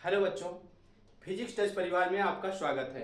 Hello बच्चों, physics touch परिवार में आपका स्वागत है।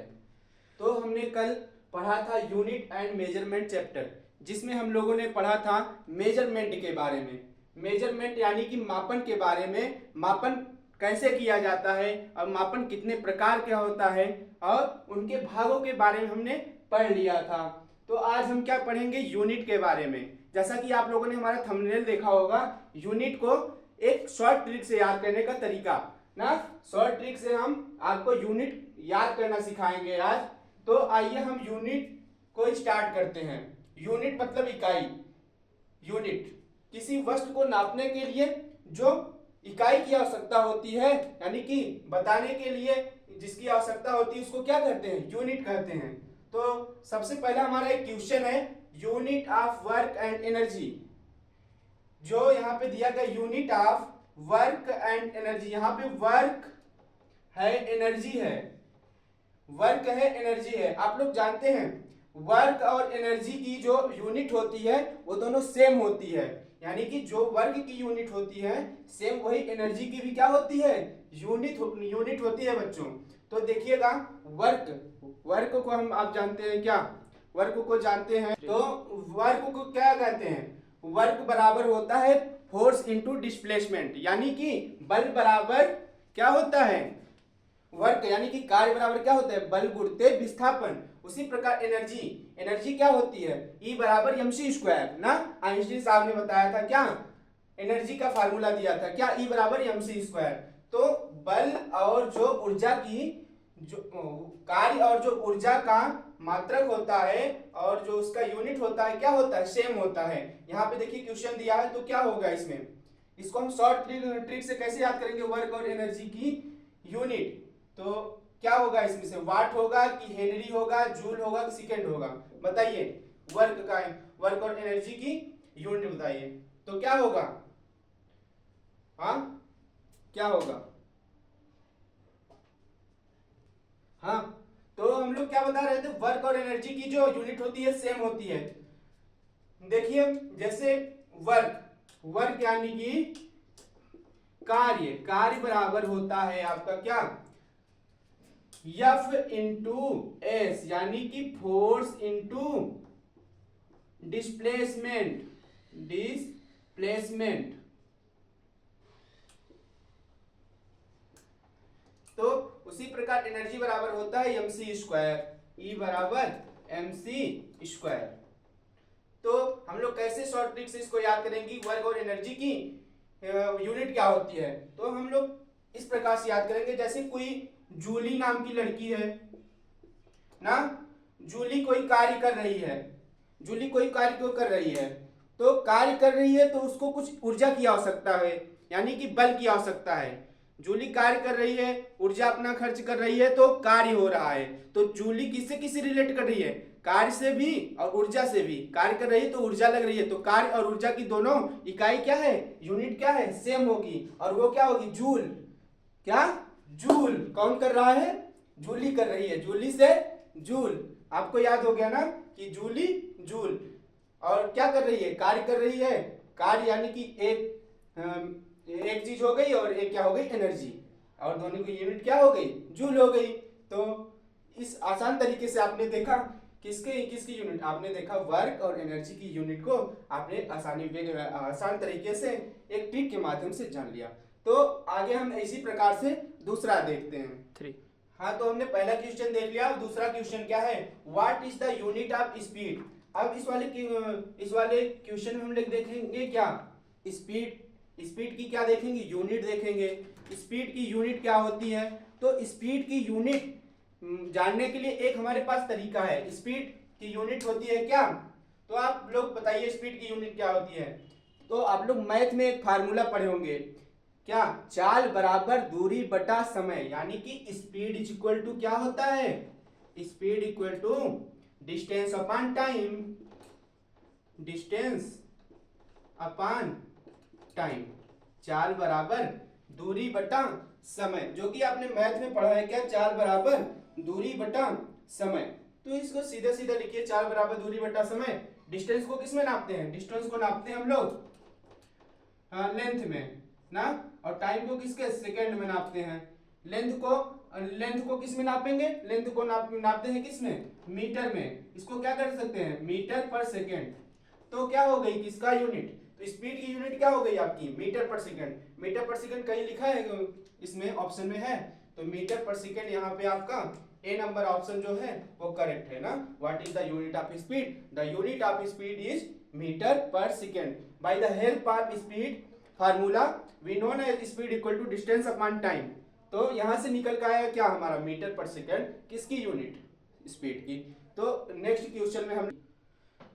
तो हमने कल पढ़ा था यूनिट एंड मेजरमेंट चैप्टर, जिसमें हम लोगों ने पढ़ा था मेजरमेंट के बारे में। मेजरमेंट यानी कि मापन के बारे में, मापन कैसे किया जाता है और मापन कितने प्रकार का होता है और उनके भागों के बारे में हमने पढ़ लिया था। तो आज हम क्या पढ़ेंगे? यूनिट के बारे में। जैसा कि आप लोगों ने हमारा थंबनेल देखा होगा, यूनिट को एक शॉर्ट ट्रिक से याद करने का तरीका ना, शॉर्ट ट्रिक से हम आपको यूनिट याद करना सिखाएंगे आज। तो आइए हम यूनिट को स्टार्ट करते हैं। यूनिट मतलब इकाई। यूनिट किसी वस्तु को नापने के लिए जो इकाई की आवश्यकता होती है, यानी कि बताने के लिए जिसकी आवश्यकता होती है, उसको क्या कहते हैं? यूनिट कहते हैं। तो सबसे पहला हमारा एक क्वेश्चन है, unit of work and energy. जो यहाँ पे दिया गया unit of work and energy, यहाँ पे वर्क है, एनर्जी है। वर्क है, एनर्जी है। आप लोग जानते हैं वर्क और एनर्जी की जो यूनिट होती है वो दोनों सेम होती है, यानी कि जो वर्क की यूनिट होती है सेम वही एनर्जी की भी क्या होती है? यूनिट होती है बच्चों। तो देखिएगा, वर्क को हम आप जानते हैं क्या? वर्क को जानते हैं। तो वर्क को क्या कहते हैं? वर्क बराबर होता है फोर्स इनटू डिस्प्लेसमेंट, यानी कि बल बराबर क्या होता है? वर्क यानी कि कार्य बराबर क्या होता है? बल गुणित विस्थापन। उसी प्रकार एनर्जी क्या होती है? E बराबर mc स्क्वायर ना। आइंस्टीन साहब ने बताया था क्या, एनर्जी का फार्मूला दिया था क्या, E बराबर mc स्क्वायर। तो बल और जो ऊर्जा की जो कार्य और जो ऊर्जा का मात्रक होता है और जो उसका यूनिट होता है क्या होता है? सेम होता है। यहाँ पे देखिए क्वेश्चन दिया है, तो क्या होगा इसमें? इसको हम शॉर्ट ट्रिक से कैसे याद करेंगे वर्क और एनर्जी की यूनिट? तो क्या होगा इसमें से? वाट होगा कि हेनरी होगा, जूल होगा कि सेकंड होगा? बताइए। वर्क और एनर्जी की यूनिट बताइए, तो क्या होगा? हाँ, क्या होगा? हाँ, तो हम लोग क्या बता रहे थे? वर्क और एनर्जी की जो यूनिट होती है सेम होती है। देखिए, जैसे वर्क यानी कि कार्य बराबर होता है आपका क्या? F इंटू एस, यानी कि फोर्स इंटू डिस्प्लेसमेंट। तो उसी प्रकार एनर्जी बराबर होता है mc स्क्वायर। E बराबर mc स्क्वायर। तो हम लोग कैसे शॉर्ट ट्रिक से इसको याद करेंगे? वर्क और एनर्जी की यूनिट क्या होती है? तो हम लोग इस प्रकार से याद करेंगे, जैसे कोई जूली नाम की लड़की है ना, जूली कोई कार्य कर रही है। जूली कोई कार्य क्यों कर रही है? तो कार्य कर रही है तो उसको कुछ ऊर्जा की आवश्यकता है, यानी कि बल की आवश्यकता है। जूली कार्य कर रही है, ऊर्जा अपना खर्च कर रही है, तो कार्य हो रहा है। तो जूली किससे रिलेट कर रही है? कार्य से भी और ऊर्जा से भी। कार्य कर रही है तो ऊर्जा लग रही है, तो कार्य और ऊर्जा की दोनों इकाई क्या है? यूनिट क्या है? सेम होगी। और वो क्या होगी? जूल। क्या? जूल। कौन कर रहा है? जूली कर रही है। जूली से जूल, आपको याद हो गया ना कि जूली जूल। और क्या कर रही है? कार्य कर रही है। कार्य यानी कि एक चीज हो गई और एक क्या हो गई? एनर्जी। और दोनों की यूनिट क्या हो गई? जूल हो गई। तो इस आसान तरीके से आपने देखा किसकी यूनिट? आपने देखा वर्क और एनर्जी की यूनिट को आपने आसान तरीके से एक ट्रिक के माध्यम से जान लिया। तो आगे हम इसी प्रकार से दूसरा देखते हैं। हाँ, तो हमने पहला क्वेश्चन देख लिया। दूसरा क्वेश्चन क्या है? What is the unit of speed? अब इस वाले क्वेश्चन में हम लोग देखेंगे क्या? स्पीड की क्या देखेंगे? यूनिट देखेंगे। स्पीड की यूनिट क्या होती है? तो स्पीड की यूनिट जानने के लिए एक हमारे पास तरीका है। स्पीड की यूनिट होती है क्या? तो आप लोग बताइए स्पीड की यूनिट क्या होती है? तो आप लोग मैथ में एक फार्मूला पढ़े होंगे क्या? चाल बराबर दूरी बटा समय, यानी कि स्पीड इज इक्वल टू क्या होता है? Speed equal to distance upon time. Distance upon time. चाल बराबर दूरी बटा समय, जो कि आपने मैथ में पढ़ा है क्या? चाल बराबर दूरी बटा समय। तो इसको सीधा सीधा लिखिए, चाल बराबर दूरी बटा समय। डिस्टेंस को किस में नापते हैं? डिस्टेंस को नापते हैं हम लोग लेंथ में ना, और टाइम को किसके? सेकंड में नापते हैं। लेंथ को किस में नापेंगे? लेंथ को नापते हैं किस में? मीटर में। इसको क्या कर सकते हैं? Metre per second. तो क्या हो गई किसका यूनिट? तो स्पीड की यूनिट क्या हो गई आपकी? Metre per second. Metre per second कहीं लिखा है इसमें? ऑप्शन में है। तो मीटर पर सेकेंड यहाँ पे आपका ए नंबर ऑप्शन जो है वो करेक्ट है ना। What is the unit of speed? The unit of speed is metre per second. By the help of speed formula we know as speed equal to distance upon time. तो यहां से निकल कर आया क्या हमारा? मीटर पर सेकेंड किसकी unit? Speed की। तो नेक्स्ट क्वेश्चन में हम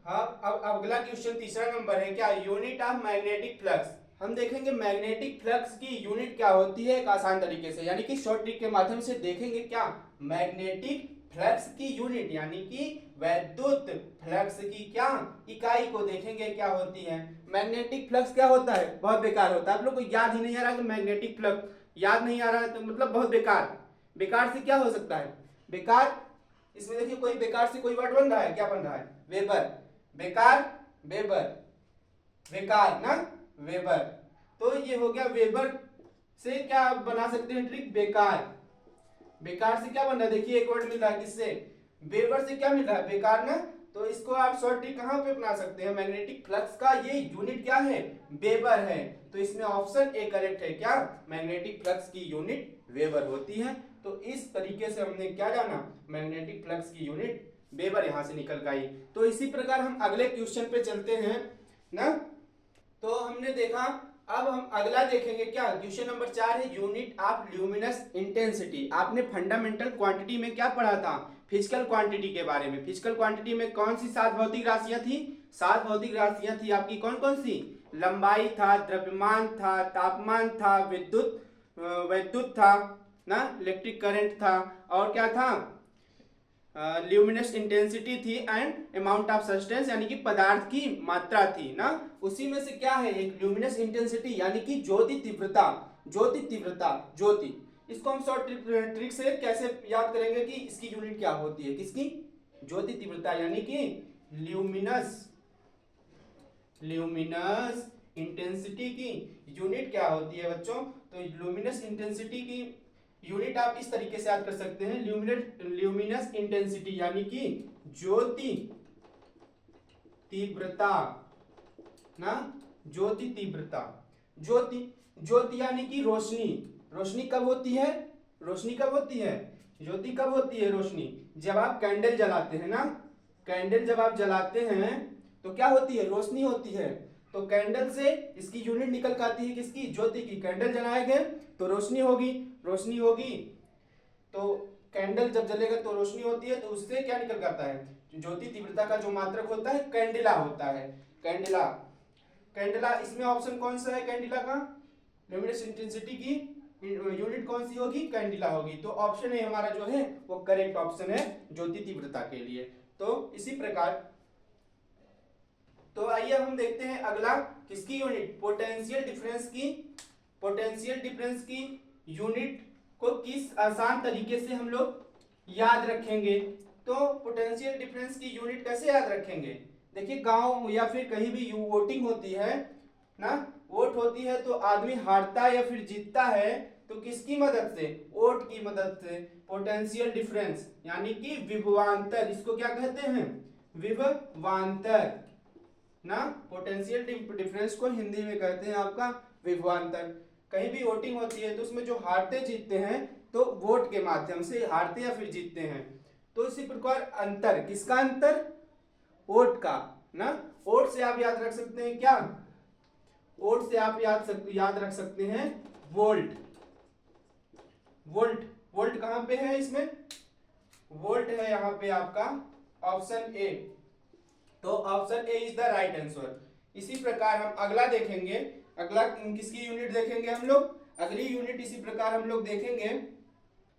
अब अगला क्वेश्चन तीसरा नंबर है क्या? Unit of magnetic flux. हम देखेंगे मैग्नेटिक फ्लक्स की यूनिट क्या होती है एक आसान तरीके से, यानी कि शॉर्ट ट्रिक के माध्यम से देखेंगे क्या मैग्नेटिक फ्लक्स की यूनिट, यानी कि वैद्युत फ्लक्स की क्या इकाई को देखेंगे क्या होती है। मैग्नेटिक फ्लक्स क्या होता है? बहुत बेकार होता है। आप लोग को याद ही नहीं आ रहा कि मैग्नेटिक फ्लक्स याद नहीं आ रहा है तो मतलब बहुत बेकार। बेकार से क्या हो सकता है? बेकार, इसमें देखिए कोई बेकार से कोई वर्ड बन रहा है, क्या बन रहा है? वेबर। बेकार, वेबर, बेकार ना, वेबर। तो ये हो गया वेबर से क्या बना सकते हैं ट्रिक? बेकार। बेकार से क्या बन रहा है? देखिए एक वर्ड मिल रहा है किससे? वेबर से क्या मिल रहा है? बेकार ना। तो इसको आप शॉर्ट ट्रिक कहां पे अपना सकते हैं? मैग्नेटिक फ्लक्स का ये यूनिट क्या है? वेबर है। तो इसमें ऑप्शन ए करेक्ट है। क्या? मैग्नेटिक फ्लक्स की यूनिट वेबर होती है। तो इस तरीके से हमने क्या जाना? मैग्नेटिक फ्लक्स की यूनिट वेबर यहां से निकल गई। तो इसी प्रकार हम अगले क्वेश्चन पे चलते हैं ना। तो हमने देखा, अब हम अगला देखेंगे क्या? क्वेश्चन नंबर 4 है यूनिट ऑफ ल्यूमिनस इंटेंसिटी। आपने फंडामेंटल क्वांटिटी में क्या पढ़ा था? फिजिकल क्वांटिटी के बारे में। फिजिकल क्वांटिटी में कौन सी 7 भौतिक राशियां थी? 7 भौतिक राशियां थी आपकी। कौन कौन सी? लंबाई था, द्रव्यमान था, तापमान था, वैद्युत था ना, इलेक्ट्रिक करंट था, और क्या था? ल्यूमिनस इंटेंसिटी थी एंड अमाउंट ऑफ सब्सटेंस, यानी कि पदार्थ की मात्रा थी ना। उसी में से क्या है? एक ल्यूमिनस इंटेंसिटी यानी कि ज्योति तीव्रता। ज्योति तीव्रता, ज्योति। इसको हम शॉर्ट ट्रिक से कैसे याद करेंगे कि इसकी यूनिट क्या होती है? किसकी? ज्योति तीव्रता, यानी कि ल्यूमिनस इंटेंसिटी की यूनिट क्या होती है बच्चों? तो ल्यूमिनस इंटेंसिटी की यूनिट आप इस तरीके से याद कर सकते हैं, ल्यूमिनस इंटेंसिटी यानी कि ज्योति तीव्रता ना, ज्योति तीव्रता। ज्योति यानी कि रोशनी। रोशनी कब होती है? रोशनी कब होती है? ज्योति कब होती है रोशनी? जब आप कैंडल जलाते हैं ना। कैंडल जब आप जलाते हैं तो क्या होती है? रोशनी होती है। तो कैंडल से इसकी यूनिट निकल कर आती है किसकी? ज्योति की। कैंडल जलाएंगे तो रोशनी होगी। रोशनी होगी तो कैंडल जब जलेगा तो रोशनी होती है, तो उससे क्या निकल कर आता है? ज्योति तीव्रता का जो मात्रक होता है कैंडिला होता है। कैंडिला। कैंडिला, इसमें ऑप्शन कौन सा है कैंडिला का? ल्यूमिनस इंटेंसिटी की यूनिट कौन सी होगी? कैंडिला होगी। तो ऑप्शन ए हमारा जो है वो करेक्ट ऑप्शन है ज्योति तीव्रता के लिए। तो इसी प्रकार, तो आइए हम देखते हैं अगला किसकी यूनिट? पोटेंशियल डिफरेंस की यूनिट को किस आसान तरीके से हम लोग याद रखेंगे। तो पोटेंशियल डिफरेंस की यूनिट कैसे याद रखेंगे? देखिए गांव या फिर कहीं भी वोटिंग होती है ना, वोट होती है तो आदमी हारता या फिर जीतता है तो किसकी मदद से? वोट की मदद से। पोटेंशियल डिफरेंस यानी कि विभवांतर, इसको क्या कहते हैं? विभवांतर ना। पोटेंशियल डिफरेंस को हिंदी में कहते हैं आपका विभवांतर। कहीं भी वोटिंग होती है तो उसमें जो हारते जीतते हैं तो वोट के माध्यम से हारते या फिर जीतते हैं। तो इसी प्रकार अंतर, किसका अंतर? वोट का ना। वोट से आप याद रख सकते हैं क्या? वोट से आप याद रख सकते हैं वोल्ट। वोल्ट कहां पे है इसमें? वोल्ट है यहाँ पे आपका ऑप्शन ए। तो option A is the right answer. इसी प्रकार हम अगला देखेंगे। अगला किसकी यूनिट देखेंगे हम लोग? अगली यूनिट इसी प्रकार हम लोग देखेंगे।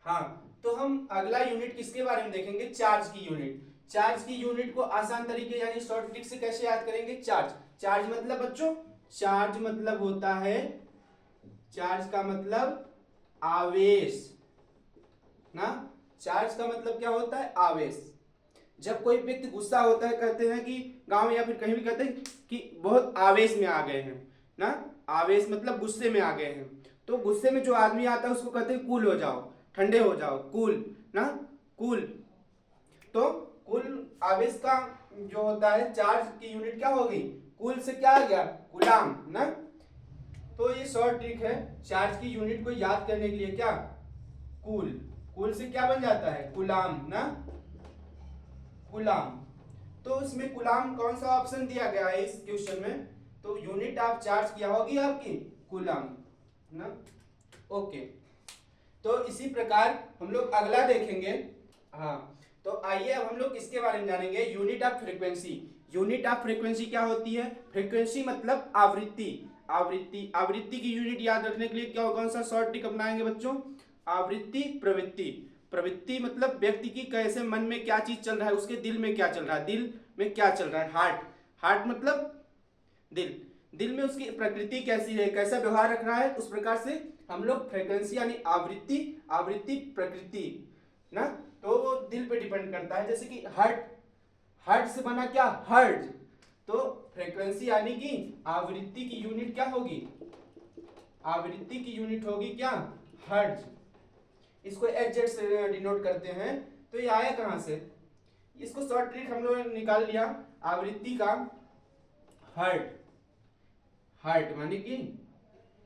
हाँ, तो हम अगला यूनिट किसके बारे में देखेंगे? चार्ज की यूनिट। चार्ज की यूनिट को आसान तरीके यानी शॉर्ट ट्रिक से कैसे याद करेंगे? चार्ज मतलब बच्चों, चार्ज मतलब होता है, चार्ज का मतलब आवेश ना। चार्ज का मतलब क्या होता है? आवेश। जब कोई व्यक्ति गुस्सा होता है, कहते हैं कि गांव या फिर कहीं भी कहते हैं कि बहुत आवेश में आ गए हैं ना। आवेश मतलब गुस्से में आ गए हैं। तो गुस्से में जो आदमी आता है उसको कहते हैं कूल हो जाओ, ठंडे हो जाओ, कूल ना, कूल। तो कूल आवेश का जो होता है चार्ज की यूनिट क्या हो गई, कूल से क्या आ गया, कूलाम ना। तो ये शॉर्ट ट्रिक है चार्ज की यूनिट को याद करने के लिए, क्या, कूल, कूल से क्या बन जाता है, कूलाम ना, कूलाम। तो इसमें कूलाम कौन सा ऑप्शन दिया गया है इस क्वेश्चन में, तो यूनिट ऑफ चार्ज क्या होगी आपकी, कूलाम ना। ओके, तो इसी प्रकार हम लोग अगला देखेंगे। हाँ, तो आइए अब हम लोग इसके बारे में जानेंगे, unit of frequency. Unit of frequency क्या होती है, फ्रीक्वेंसी मतलब आवृत्ति, आवृत्ति, आवृत्ति की यूनिट याद रखने के लिए क्या, कौन सा शॉर्ट ट्रिक अपनाएंगे बच्चों, आवृत्ति प्रवृत्ति। प्रवृत्ति मतलब व्यक्ति की कैसे मन में क्या चीज चल रहा है, उसके दिल में क्या चल रहा है, दिल में क्या चल रहा है, हार्ट, हार्ट मतलब दिल, दिल में उसकी प्रकृति कैसी है, कैसा व्यवहार रख रहा है, उस प्रकार से हम लोग फ्रीक्वेंसी यानी आवृत्ति, आवृत्ति प्रकृति ना, तो वो दिल पे डिपेंड करता है। जैसे कि हार्ट, हार्ट से बना क्या, हर्ट्ज, तो फ्रीक्वेंसी यानी कि आवृत्ति की यूनिट क्या होगी, आवृत्ति की यूनिट होगी क्या, हर्ट्ज। इसको एच से डिनोट करते हैं। तो ये आया कहां से, इसको शॉर्ट ट्रिक हम लोग निकाल लिया, आवृत्ति का हर्ट, हार्ट माने कि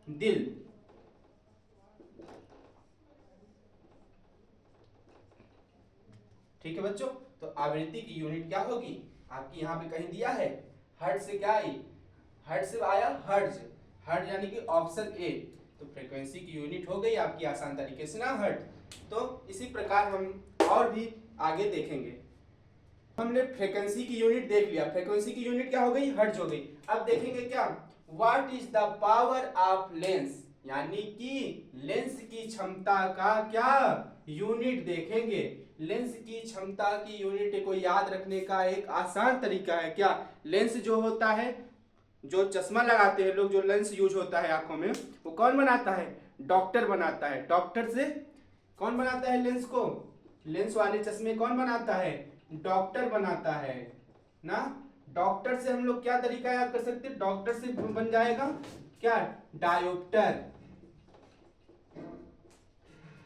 दिल, ठीक है बच्चों। तो आवृत्ति की यूनिट क्या होगी आपकी, यहाँ पे कहीं दिया है, हर्ट्ज से क्या आई, हर्ट्ज से आया हर्ट्ज, हर्ट्ज यानी कि ऑप्शन ए। तो फ्रीक्वेंसी की यूनिट हो गई आपकी आसान तरीके से ना, हर्ट्ज। तो इसी प्रकार हम और भी आगे देखेंगे। हमने फ्रीक्वेंसी की यूनिट देख लिया, फ्रीक्वेंसी की यूनिट क्या हो गई, हर्ट्ज हो गई। अब देखेंगे क्या, what is the power of lens, यानी कि लेंस की क्षमता का क्या यूनिट देखेंगे। लेंस की क्षमता की यूनिट को याद रखने का एक आसान तरीका है क्या, लेंस जो होता है, जो चश्मा लगाते हैं लोग, जो लेंस यूज होता है आंखों में, वो कौन बनाता है, डॉक्टर बनाता है। डॉक्टर से कौन बनाता है लेंस को, लेंस वाले चश्मे कौन बनाता है, डॉक्टर बनाता है ना। डॉक्टर से हम लोग क्या तरीका याद कर सकते हैं, डॉक्टर से बन जाएगा क्या, डायोप्टर,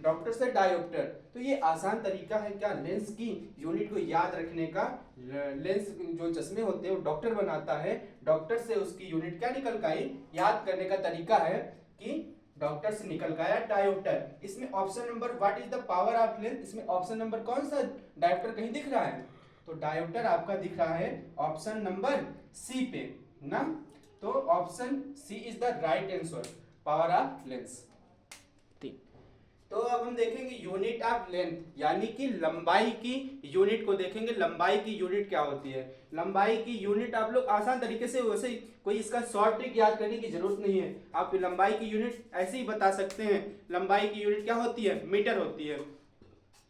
डॉक्टर से डायोप्टर। तो ये आसान तरीका है क्या, लेंस की यूनिट को याद रखने का। लेंस जो चश्मे होते हैं वो डॉक्टर बनाता है, डॉक्टर से उसकी यूनिट क्या निकल के आई, याद करने का तरीका है कि डॉक्टर से निकल गया डायोप्टर। इसमें option number what is the power of lens, इसमें ऑप्शन नंबर कौन सा, डायोप्टर कहीं दिख रहा है, तो डायोप्टर आपका दिख रहा है ऑप्शन नंबर सी पे ना। तो option C is the right answer, power of lens. तो अब हम देखेंगे यूनिट ऑफ लेंथ, यानी कि लंबाई की यूनिट को देखेंगे। लंबाई की यूनिट क्या होती है, लंबाई की यूनिट आप लोग आसान तरीके से, वैसे कोई इसका शॉर्ट ट्रिक याद करने की जरूरत नहीं है, आप लंबाई की यूनिट ऐसे ही बता सकते हैं। लंबाई की यूनिट क्या होती है, मीटर होती है,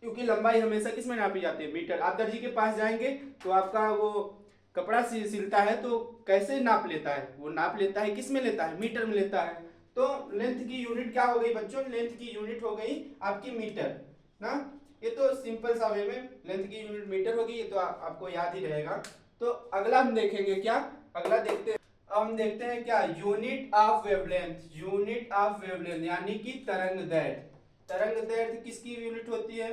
क्योंकि लंबाई हमेशा किस में नापी जाती है, मीटर। आप दर्जी के पास जाएंगे तो आपका वो कपड़ा सिलता है तो कैसे नाप लेता है, वो नाप लेता है किस में लेता है, मीटर में लेता है। तो लेंथ की यूनिट क्या हो गई बच्चों, लेंथ की यूनिट हो गई आपकी मीटर ना। ये तो सिंपल सा वे में लेंथ की यूनिट मीटर होगी, ये तो आपको याद ही रहेगा। तो अगला हम देखेंगे क्या, अगला देखते हैं, अब हम देखते हैं क्या, unit of wavelength, unit of wavelength यानी कि तरंग दैर्घ्य। तरंग दैर्घ्य किसकी यूनिट होती है,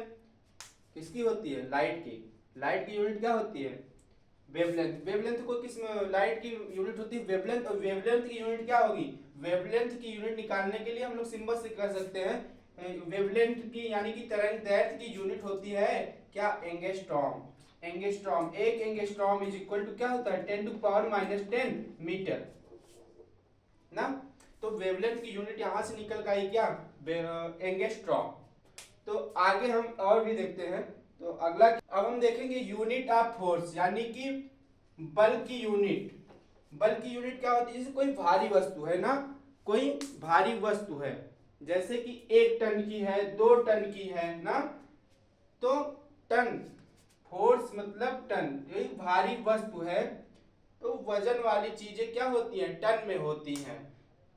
किसकी होती है, लाइट की। लाइट की यूनिट क्या होती है, वेवलेंथ। वेवलेंथ को किस, लाइट की यूनिट होती है वेवलेंथ, और वेवलेंथ की यूनिट क्या होगी, वेवलेंथ की यूनिट निकालने के लिए हम लोग सिंबल से कर सकते हैं। वेवलेंथ की यानी कि तरंग दैर्घ्य की यूनिट होती है क्या, एंगस्ट्रॉम। एंगस्ट्रॉम, एक एंगस्ट्रॉम इज इक्वल टू क्या होता है, 10 टू पावर -10 मीटर ना। तो वेवलेंथ की यूनिट यहां से निकल कर आई क्या, एंगस्ट्रॉम। तो आगे हम और भी देखते हैं। तो अगला अब हम देखेंगे यूनिट ऑफ फोर्स, यानी कि बल की यूनिट। बल की यूनिट क्या होती है, जैसे कोई भारी वस्तु है ना, कोई भारी वस्तु है, जैसे कि 1 टन की है, 2 टन की है ना, तो टन, फोर्स मतलब टन, यही भारी वस्तु है। तो वजन वाली चीजें क्या होती हैं, टन में होती हैं।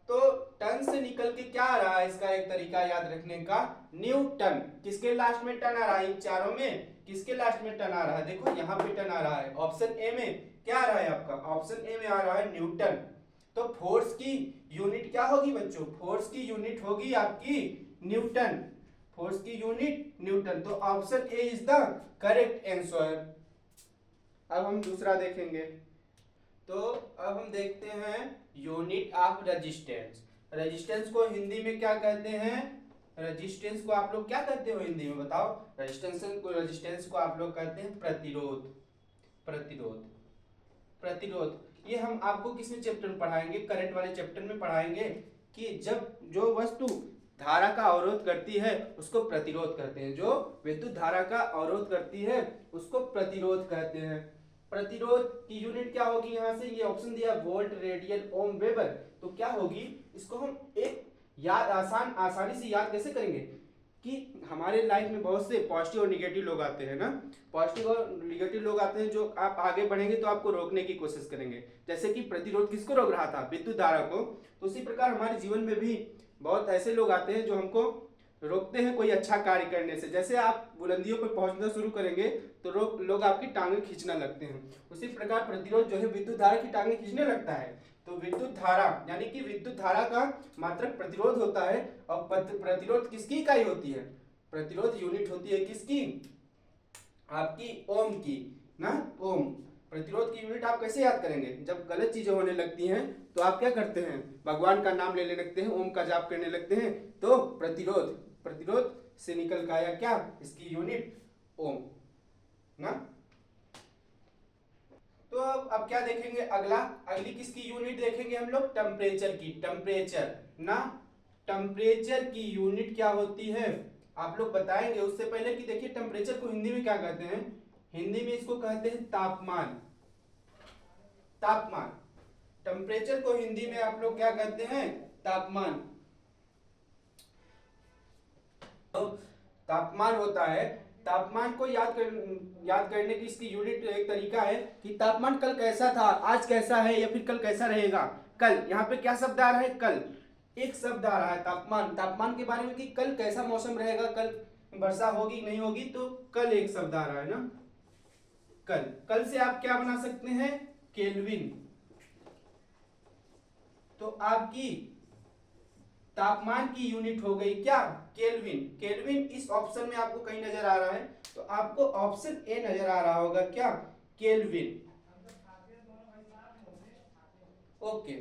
तो टन से निकल के क्या आ रहा है, इसका एक तरीका याद रखने का, न्यूटन। किसके लास्ट में टन आ रहा है, इन चारों में किसके लास्ट में टन आ रहा है, देखो यहाँ पे टन आ रहा है। ऑप्शन ए में क्या आ रहा है आपका, ऑप्शन ए में आ रहा है न्यूटन। तो फोर्स की यूनिट क्या होगी बच्चों? फोर्स की यूनिट होगी आपकी न्यूटन। फोर्स की यूनिट न्यूटन। तो option A is the correct answer. अब हम दूसरा देखेंगे। तो अब हम देखते हैं यूनिट ऑफ रेजिस्टेंस। रेजिस्टेंस को हिंदी में क्या कहते हैं? रेजिस्टेंस को आप लोग क्या कहते हो हिंदी में बताओ? रेजिस्टेंस को आप लोग कहते हैं प्रतिरोध। प्रतिरोध प्रतिरोध ये हम आपको किसमें चैप्टर में पढ़ाएंगे? करंट वाले चैप्टर में पढ़ाएंगे कि जब जो वस्तु धारा का अवरोध करती है उसको प्रतिरोध कहते हैं। जो विद्युत धारा का अवरोध करती है उसको प्रतिरोध कहते हैं। प्रतिरोध की यूनिट क्या होगी? यहाँ से ये ऑप्शन दिया वोल्ट रेडियन ओम वेबर। तो क्या होगी? इसको हम एक आसानी से याद कैसे करेंगे कि हमारे लाइफ में बहुत से पॉजिटिव और निगेटिव लोग आते हैं ना। पॉजिटिव और निगेटिव लोग आते हैं जो आप आगे बढ़ेंगे तो आपको रोकने की कोशिश करेंगे। जैसे कि प्रतिरोध किसको रोक रहा था? विद्युत धारा को। तो उसी प्रकार हमारे जीवन में भी बहुत ऐसे लोग आते हैं जो हमको रोकते हैं कोई अच्छा कार्य करने से। जैसे आप बुलंदियों पर पहुंचना शुरू करेंगे तो लोग आपकी टांगें खींचना लगते हैं। उसी प्रकार प्रतिरोध जो है विद्युत धारा की टांगें खींचने लगता है। तो विद्युत धारा यानी कि विद्युत धारा का मात्रक प्रतिरोध होता है। और प्रतिरोध किसकी इकाई होती है? प्रतिरोध यूनिट होती है किसकी? आपकी ओम की ना। ओम। प्रतिरोध की यूनिट आप कैसे याद करेंगे? जब गलत चीजें होने लगती हैं तो आप क्या करते हैं? भगवान का नाम लेने लगते हैं, ओम का जाप करने लगते हैं। तो प्रतिरोध से निकल के आया क्या? इसकी यूनिट ओम ना। तो अब क्या देखेंगे? अगली किसकी यूनिट देखेंगे हम लोग? टेम्परेचर की। टेम्परेचर ना। टेम्परेचर की यूनिट क्या होती है आप लोग बताएंगे। उससे पहले कि देखिए टेम्परेचर को हिंदी में क्या कहते हैं? हिंदी में इसको कहते हैं तापमान। तापमान। टेम्परेचर को हिंदी में आप लोग क्या कहते हैं? तापमान। तो तापमान होता है। तापमान को याद करने की इसकी यूनिट एक तरीका है कि तापमान कल कैसा था, आज कैसा है, या फिर कल कैसा रहेगा। कल यहाँ पे क्या शब्द आ रहा है? कल एक शब्द आ रहा है तापमान। तापमान के बारे में कि कल कैसा मौसम रहेगा, कल वर्षा होगी नहीं होगी, तो कल एक शब्द आ रहा है ना। कल से आप क्या बना सकते हैं? केल्विन। तो आपकी तापमान की यूनिट हो गई क्या? केल्विन। केल्विन इस ऑप्शन में आपको कहीं नजर आ रहा है तो आपको ऑप्शन ए नजर आ रहा होगा क्या? केल्विन। ओके।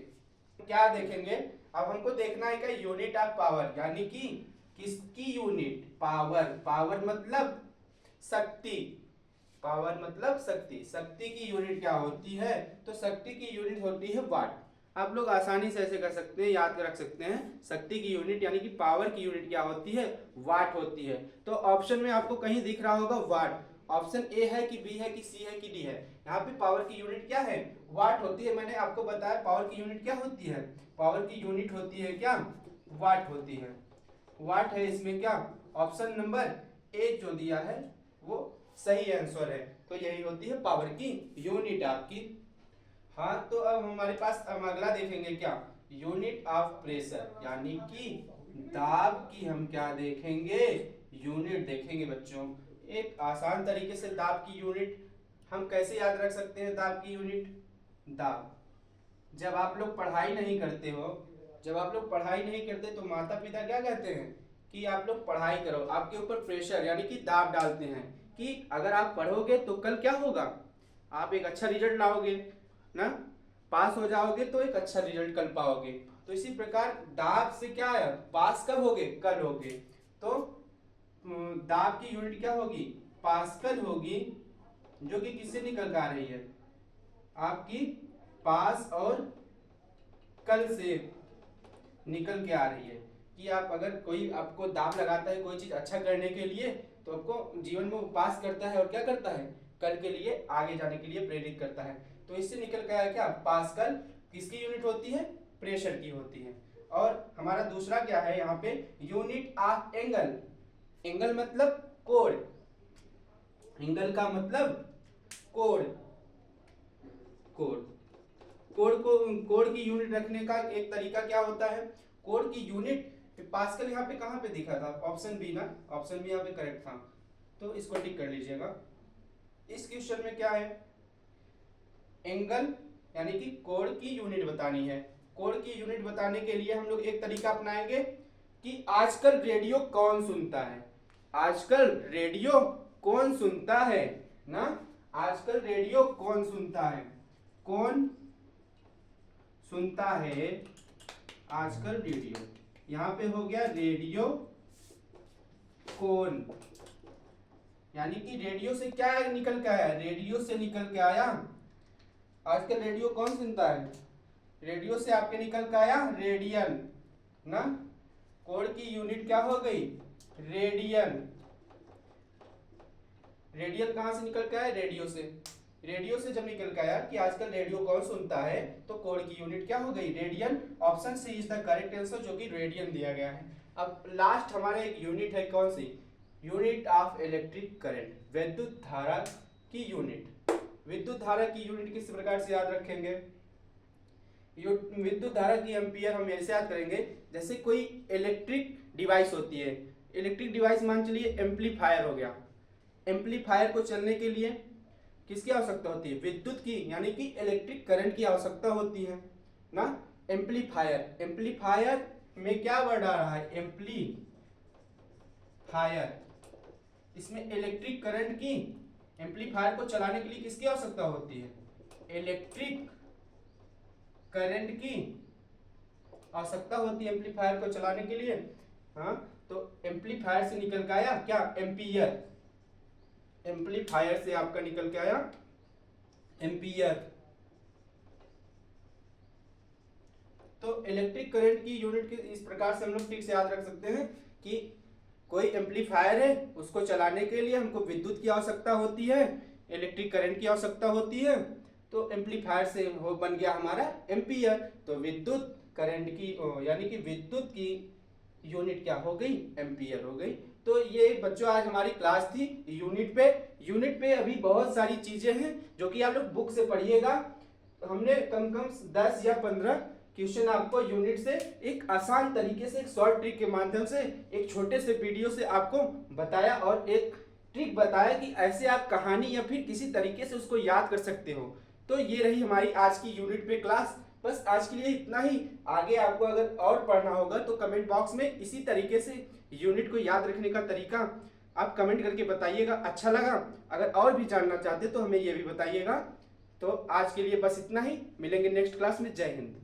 क्या देखेंगे अब? हमको देखना है क्या? यूनिट ऑफ पावर यानी कि किसकी यूनिट? पावर। पावर मतलब शक्ति। पावर मतलब शक्ति। शक्ति की यूनिट क्या होती है? तो शक्ति की यूनिट होती है वाट। आप लोग आसानी से ऐसे कर सकते हैं, याद रख सकते हैं। शक्ति की यूनिट यानी कि पावर की यूनिट क्या होती है? वाट होती है। तो ऑप्शन में आपको कहीं दिख रहा होगा वाट। ऑप्शन ए है कि बी है कि सी है कि डी है? यहाँ पे पावर की यूनिट क्या है? वाट होती है। मैंने आपको बताया पावर की यूनिट क्या होती है? पावर की यूनिट होती है क्या? वाट होती है। वाट है इसमें क्या? ऑप्शन नंबर ए जो दिया है वो सही आंसर है। तो यही होती है पावर की यूनिट आपकी। हाँ, तो अब हमारे पास हम अगला देखेंगे क्या? यूनिट ऑफ प्रेशर यानी कि दाब की हम क्या देखेंगे? यूनिट देखेंगे बच्चों। एक आसान तरीके से दाब की यूनिट हम कैसे याद रख सकते हैं? दाब की यूनिट। दाब। जब आप लोग पढ़ाई नहीं करते हो, जब आप लोग पढ़ाई नहीं करते तो माता पिता क्या कहते हैं कि आप लोग पढ़ाई करो। आपके ऊपर प्रेशर यानी कि दाब डालते हैं कि अगर आप पढ़ोगे तो कल क्या होगा? आप एक अच्छा रिजल्ट लाओगे ना, पास हो जाओगे तो एक अच्छा रिजल्ट कर पाओगे। तो इसी प्रकार दाब से क्या है? पास कब होगे? कल होगे। तो दाब की यूनिट क्या होगी? पास्कल होगी, जो कि किससे निकल कर आ रही है? आपकी पास और कल से निकल के आ रही है कि आप अगर कोई आपको दाब लगाता है कोई चीज अच्छा करने के लिए तो आपको जीवन में पास करता है और क्या करता है? कल के लिए आगे जाने के लिए प्रेरित करता है। तो इससे निकल के आया क्या? पास्कल। किसकी यूनिट होती है? प्रेशर की होती है। और हमारा दूसरा क्या है यहाँ पे? Unit of angle. एंगल मतलब कोण। एंगल का मतलब कोण। कोण। कोण की यूनिट रखने का एक तरीका क्या होता है? कोण की यूनिट पास्कल यहाँ पे कहाँ पे दिखा था? ऑप्शन बी ना। ऑप्शन बी यहाँ पे करेक्ट था, तो इसको टिक कर लीजिएगा। इस क्वेश्चन में क्या है? एंगल यानी कि कोण की यूनिट बतानी है। कोड की यूनिट बताने के लिए हम लोग एक तरीका अपनाएंगे कि आजकल रेडियो कौन सुनता है। आजकल रेडियो कौन सुनता है ना, आजकल रेडियो कौन सुनता है, कौन सुनता है आजकल रेडियो। यहां पे हो गया रेडियो कौन, यानी कि रेडियो से क्या निकल के आया, रेडियो से निकल के आया आजकल रेडियो कौन सुनता है, रेडियो से आपके निकल के आया रेडियन ना। कोड की यूनिट क्या हो गई, रेडियन। रेडियन कहां से निकल के आया, रेडियो से। रेडियो से जब निकल के आया कि आजकल रेडियो कौन सुनता है, तो कोड की यूनिट क्या हो गई, radian. Option C is the correct answer, जो कि रेडियन दिया गया है। अब लास्ट हमारा एक यूनिट है, कौन सी, यूनिट ऑफ इलेक्ट्रिक करंट, विद्युत धारा की यूनिट। विद्युत धारा की यूनिट किस प्रकार से याद रखेंगे, विद्युत धारा की एम्पियर हम ऐसे याद करेंगे, जैसे कोई इलेक्ट्रिक डिवाइस होती है। इलेक्ट्रिक डिवाइस मान चलिए एम्पलीफायर हो गया। एम्पलीफायर को चलने के लिए किसकी आवश्यकता होती है, विद्युत की, यानी कि इलेक्ट्रिक करंट की आवश्यकता होती है ना। एम्पलीफायर, एम्पलीफायर में क्या वर्ड आ रहा है, एम्पलीफायर। इसमें इलेक्ट्रिक करंट की, एम्पलीफायर को चलाने के लिए किसकी आवश्यकता होती है, इलेक्ट्रिक करंट की आवश्यकता होती है एम्पलीफायर को चलाने के लिए। हाँ, तो एम्पलीफायर से निकल के आया क्या, एम्पियर। एम्पलीफायर से आपका निकल के आया एम्पियर। तो इलेक्ट्रिक करंट की यूनिट के इस प्रकार से हम लोग ठीक से याद रख सकते हैं कि कोई एम्पलीफायर है, उसको चलाने के लिए हमको विद्युत की आवश्यकता होती है, इलेक्ट्रिक करंट की आवश्यकता होती है। तो एम्पलीफायर से वो बन गया हमारा एम्पियर। तो विद्युत करंट की यानी कि विद्युत की यूनिट क्या हो गई, एम्पियर हो गई। तो ये बच्चों आज हमारी क्लास थी यूनिट पे। यूनिट पे अभी बहुत सारी चीजें हैं जो कि आप लोग बुक से पढ़िएगा। हमने कम कम 10 या 15 क्वेश्चन आपको यूनिट से एक आसान तरीके से, एक शॉर्ट ट्रिक के माध्यम से, एक छोटे से वीडियो से आपको बताया और एक ट्रिक बताया कि ऐसे आप कहानी या फिर किसी तरीके से उसको याद कर सकते हो। तो ये रही हमारी आज की यूनिट पे क्लास। बस आज के लिए इतना ही। आगे आपको अगर और पढ़ना होगा तो कमेंट बॉक्स में इसी तरीके से यूनिट को याद रखने का तरीका आप कमेंट करके बताइएगा। अच्छा लगा, अगर और भी जानना चाहते तो हमें ये भी बताइएगा। तो आज के लिए बस इतना ही, मिलेंगे नेक्स्ट क्लास में। जय हिंद।